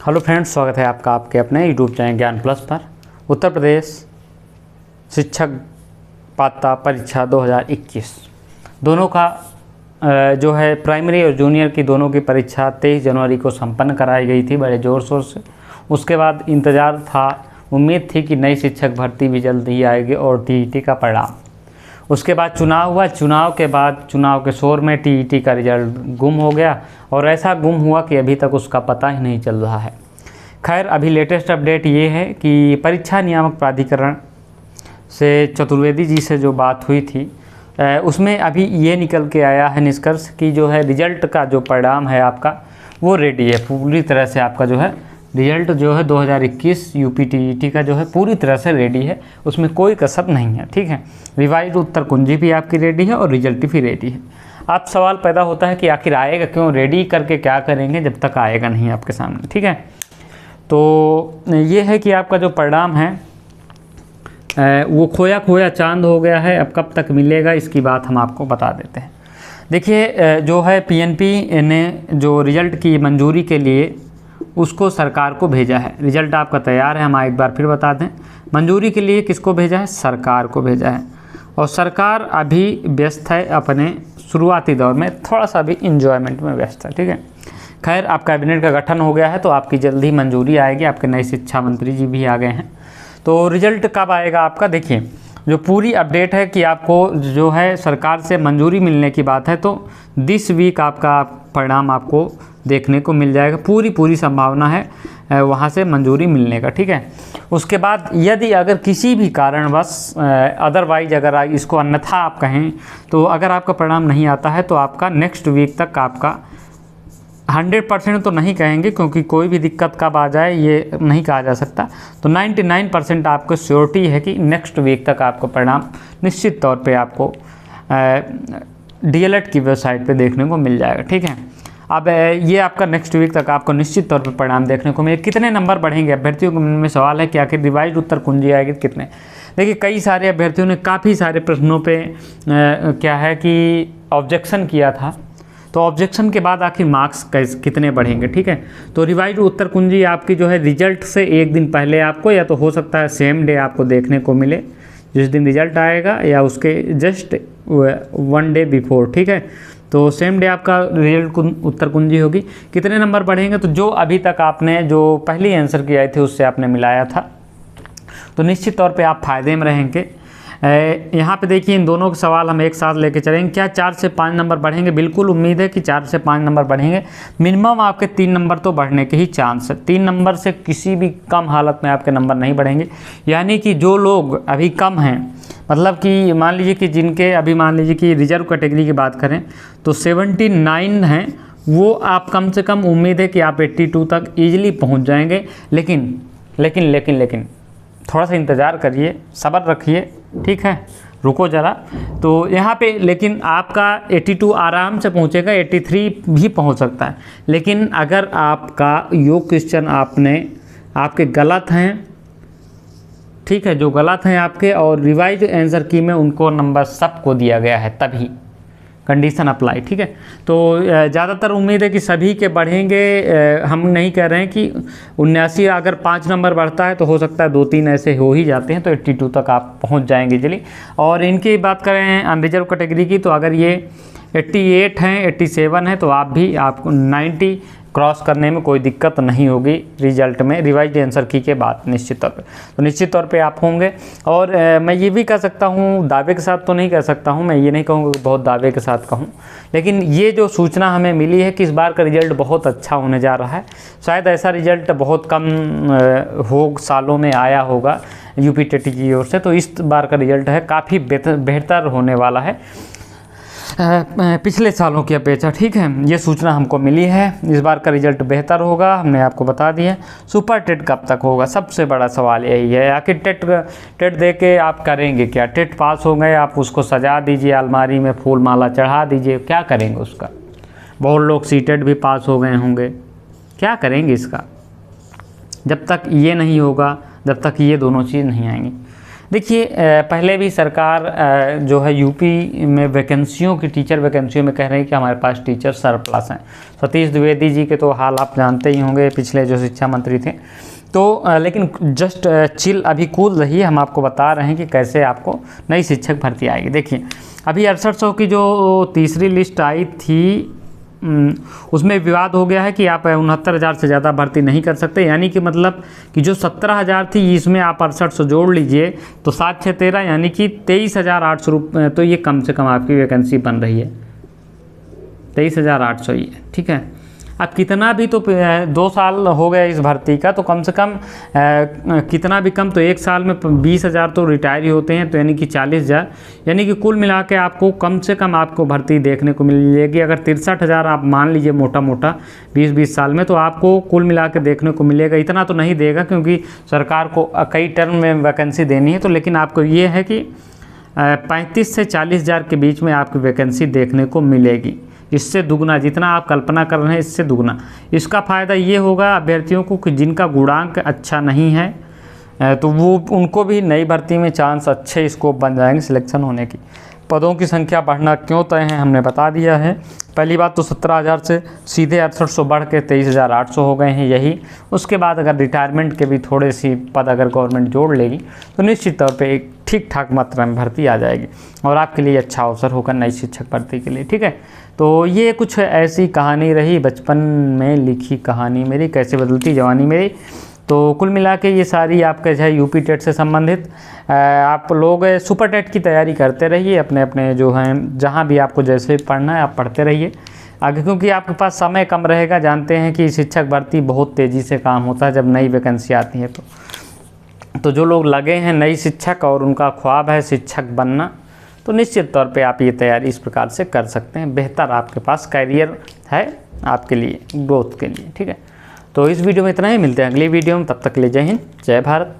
Hello friends, स्वागत है आपका आपके अपने यूट्यूब चैनल ज्ञान प्लस पर। उत्तर प्रदेश शिक्षक पात्रता परीक्षा 2021 दोनों का जो है प्राइमरी और जूनियर की दोनों की परीक्षा 23 जनवरी को संपन्न कराई गई थी बड़े ज़ोर शोर से। उसके बाद इंतज़ार था, उम्मीद थी कि नई शिक्षक भर्ती भी जल्द ही आएगी और टीईटी का परिणाम। उसके बाद चुनाव हुआ, चुनाव के बाद चुनाव के शोर में टीईटी का रिजल्ट गुम हो गया और ऐसा गुम हुआ कि अभी तक उसका पता ही नहीं चल रहा है। खैर, अभी लेटेस्ट अपडेट ये है कि परीक्षा नियामक प्राधिकरण से चतुर्वेदी जी से जो बात हुई थी उसमें अभी ये निकल के आया है निष्कर्ष कि जो है रिजल्ट का जो परिणाम है आपका वो रेडी है पूरी तरह से। आपका जो है रिजल्ट जो है 2021 यूपी टीईटी का जो है पूरी तरह से रेडी है, उसमें कोई कसर नहीं है। ठीक है, रिवाइज उत्तर कुंजी भी आपकी रेडी है और रिजल्ट भी रेडी है। आप सवाल पैदा होता है कि आखिर आएगा क्यों, रेडी करके क्या करेंगे जब तक आएगा नहीं आपके सामने। ठीक है, तो ये है कि आपका जो परिणाम है वो खोया खोया चांद हो गया है। अब कब तक मिलेगा इसकी बात हम आपको बता देते हैं। देखिए, जो है पीएनपी ने जो रिज़ल्ट की मंजूरी के लिए उसको सरकार को भेजा है। रिज़ल्ट आपका तैयार है, हम एक बार फिर बता दें। मंजूरी के लिए किसको भेजा है? सरकार को भेजा है। और सरकार अभी व्यस्त है अपने शुरुआती दौर में, थोड़ा सा अभी इंजॉयमेंट में व्यस्त है। ठीक है, खैर अब कैबिनेट का गठन हो गया है तो आपकी जल्दी मंजूरी आएगी। आपके नए शिक्षा मंत्री जी भी आ गए हैं। तो रिज़ल्ट कब आएगा आपका? देखिए, जो पूरी अपडेट है कि आपको जो है सरकार से मंजूरी मिलने की बात है तो दिस वीक आपका परिणाम आपको देखने को मिल जाएगा। पूरी संभावना है वहाँ से मंजूरी मिलने का। ठीक है, उसके बाद यदि अगर किसी भी कारणवश अदरवाइज अगर इसको अन्यथा आप कहें तो अगर आपका परिणाम नहीं आता है तो आपका नेक्स्ट वीक तक आपका 100% तो नहीं कहेंगे क्योंकि कोई भी दिक्कत कब आ जाए ये नहीं कहा जा सकता। तो 99% आपको श्योरिटी है कि नेक्स्ट वीक तक आपको परिणाम निश्चित तौर पे आपको डीएलएड की वेबसाइट पे देखने को मिल जाएगा। ठीक है, अब ये आपका नेक्स्ट वीक तक आपको निश्चित तौर पे परिणाम देखने को मिले। कितने नंबर बढ़ेंगे अभ्यर्थियों के मन में सवाल है कि आखिर रिवाइज उत्तर कुंजी आएगी कितने। देखिए, कई सारे अभ्यर्थियों ने काफ़ी सारे प्रश्नों पे क्या है कि ऑब्जेक्शन किया था, तो ऑब्जेक्शन के बाद आखिर मार्क्स कितने बढ़ेंगे। ठीक है, तो रिवाइज उत्तर कुंजी आपकी जो है रिजल्ट से एक दिन पहले आपको, या तो हो सकता है सेम डे आपको देखने को मिले जिस दिन रिजल्ट आएगा, या उसके जस्ट 1 डे बिफोर। ठीक है, तो सेम डे आपका रिजल्ट उत्तर कुंजी होगी। कितने नंबर बढ़ेंगे? तो जो अभी तक आपने जो पहली आंसर की आई थी उससे आपने मिलाया था तो निश्चित तौर पे आप फ़ायदे में रहेंगे। यहाँ पे देखिए, इन दोनों के सवाल हम एक साथ लेके चलेंगे। क्या 4 से 5 नंबर बढ़ेंगे? बिल्कुल उम्मीद है कि 4 से 5 नंबर बढ़ेंगे। मिनिमम आपके 3 नंबर तो बढ़ने के ही चांस है। 3 नंबर से किसी भी कम हालत में आपके नंबर नहीं बढ़ेंगे। यानी कि जो लोग अभी कम हैं, मतलब कि मान लीजिए कि जिनके अभी मान लीजिए कि रिजर्व कैटेगरी की बात करें तो 79 हैं, वो आप कम से कम उम्मीद है कि आप 82 तक ईजिली पहुँच जाएंगे। लेकिन थोड़ा सा इंतज़ार करिए, सब्र रखिए। ठीक है, रुको ज़रा। तो यहाँ पे लेकिन आपका 82 आराम से पहुँचेगा, 83 भी पहुँच सकता है। लेकिन अगर आपका योग क्वेश्चन आपके गलत हैं, ठीक है, जो गलत हैं आपके और रिवाइज आंसर की में उनको नंबर सबको दिया गया है, तभी कंडीशन अप्लाई। ठीक है, तो ज़्यादातर उम्मीद है कि सभी के बढ़ेंगे। हम नहीं कह रहे हैं कि 79 अगर 5 नंबर बढ़ता है तो हो सकता है 2-3 ऐसे हो ही जाते हैं, तो 82 तक आप पहुंच जाएंगे जल्दी। और इनकी बात करें अनरिजर्व कैटेगरी की, तो अगर ये 88 हैं, 87 है तो आपको 90 क्रॉस करने में कोई दिक्कत नहीं होगी रिजल्ट में, रिवाइज आंसर की के बाद निश्चित तौर पे। तो निश्चित तौर पे आप होंगे। और मैं ये भी कह सकता हूँ, दावे के साथ तो नहीं कह सकता हूँ, मैं ये नहीं कहूँगा कि बहुत दावे के साथ कहूँ, लेकिन ये जो सूचना हमें मिली है कि इस बार का रिजल्ट बहुत अच्छा होने जा रहा है। शायद ऐसा रिजल्ट बहुत कम सालों में आया होगा यूपी टीटी की ओर से। तो इस बार का रिजल्ट है काफ़ी बेहतर होने वाला है पिछले सालों की अपेक्षा। ठीक है, ये सूचना हमको मिली है। इस बार का रिजल्ट बेहतर होगा, हमने आपको बता दिया। सुपर टेट कब तक होगा? सबसे बड़ा सवाल यही है। आखिर टेट दे के आप करेंगे क्या? टेट पास हो गए, आप उसको सजा दीजिए, अलमारी में फूल माला चढ़ा दीजिए, क्या करेंगे उसका? बहुत लोग सीटेट भी पास हो गए होंगे, क्या करेंगे इसका? जब तक ये नहीं होगा, जब तक ये दोनों चीज़ नहीं आएंगी। देखिए पहले भी सरकार जो है यूपी में वैकेंसियों की, टीचर वैकेंसियों में कह रहे हैं कि हमारे पास टीचर सरप्लस हैं। सतीश द्विवेदी जी के तो हाल आप जानते ही होंगे, पिछले जो शिक्षा मंत्री थे। तो लेकिन जस्ट चिल, अभी कूल रही, हम आपको बता रहे हैं कि कैसे आपको नई शिक्षक भर्ती आएगी। देखिए अभी 6800 की जो तीसरी लिस्ट आई थी उसमें विवाद हो गया है कि आप 69,000 से ज़्यादा भर्ती नहीं कर सकते, यानी कि मतलब कि जो 17,000 थी इसमें आप 6800 जोड़ लीजिए तो 7 6 13 यानी कि 23,800 रुपये, तो ये कम से कम आपकी वैकेंसी बन रही है 23,800 ही है, ठीक है। अब कितना भी तो 2 साल हो गए इस भर्ती का, तो कम से कम कितना भी कम तो 1 साल में 20,000 तो रिटायर ही होते हैं, तो यानी कि 40,000, यानी कि कुल मिला के आपको कम से कम आपको भर्ती देखने को मिलेगी। अगर 63,000 आप मान लीजिए मोटा मोटा 20-20 साल में, तो आपको कुल मिला के देखने को मिलेगा। इतना तो नहीं देगा क्योंकि सरकार को कई टर्म में वैकेंसी देनी है, तो लेकिन आपको ये है कि 35 से 40,000 के बीच में आपकी वैकेंसी देखने को मिलेगी। इससे दुगना, जितना आप कल्पना कर रहे हैं इससे दुगना। इसका फ़ायदा ये होगा अभ्यर्थियों को कि जिनका गुणांक अच्छा नहीं है तो वो उनको भी नई भर्ती में चांस अच्छे स्कोप बन जाएंगे सिलेक्शन होने की। पदों की संख्या बढ़ना क्यों तय है हमने बता दिया है। पहली बात तो 17,000 से सीधे 6800 बढ़ के 23,800 हो गए हैं यही। उसके बाद अगर रिटायरमेंट के भी थोड़े सी पद अगर गवर्नमेंट जोड़ लेगी तो निश्चित तौर पे एक ठीक ठाक मात्रा में भर्ती आ जाएगी और आपके लिए अच्छा अवसर होगा नई शिक्षक भर्ती के लिए, ठीक है। तो ये कुछ ऐसी कहानी रही, बचपन में लिखी कहानी मेरी, कैसे बदलती जवानी मेरी। तो कुल मिला के ये सारी आपके जो है यूपी टेट से संबंधित आप लोग सुपर टेट की तैयारी करते रहिए, अपने अपने जो हैं जहाँ भी आपको जैसे पढ़ना है आप पढ़ते रहिए आगे, क्योंकि आपके पास समय कम रहेगा। जानते हैं कि शिक्षक भर्ती बहुत तेज़ी से काम होता है जब नई वैकेंसी आती है। तो जो लोग लगे हैं नई शिक्षक और उनका ख्वाब है शिक्षक बनना, तो निश्चित तौर पे आप ये तैयारी इस प्रकार से कर सकते हैं। बेहतर आपके पास कैरियर है आपके लिए, ग्रोथ के लिए, ठीक है। तो इस वीडियो में इतना ही, मिलते हैं अगली वीडियो में, तब तक के लिए जय हिंद जय भारत।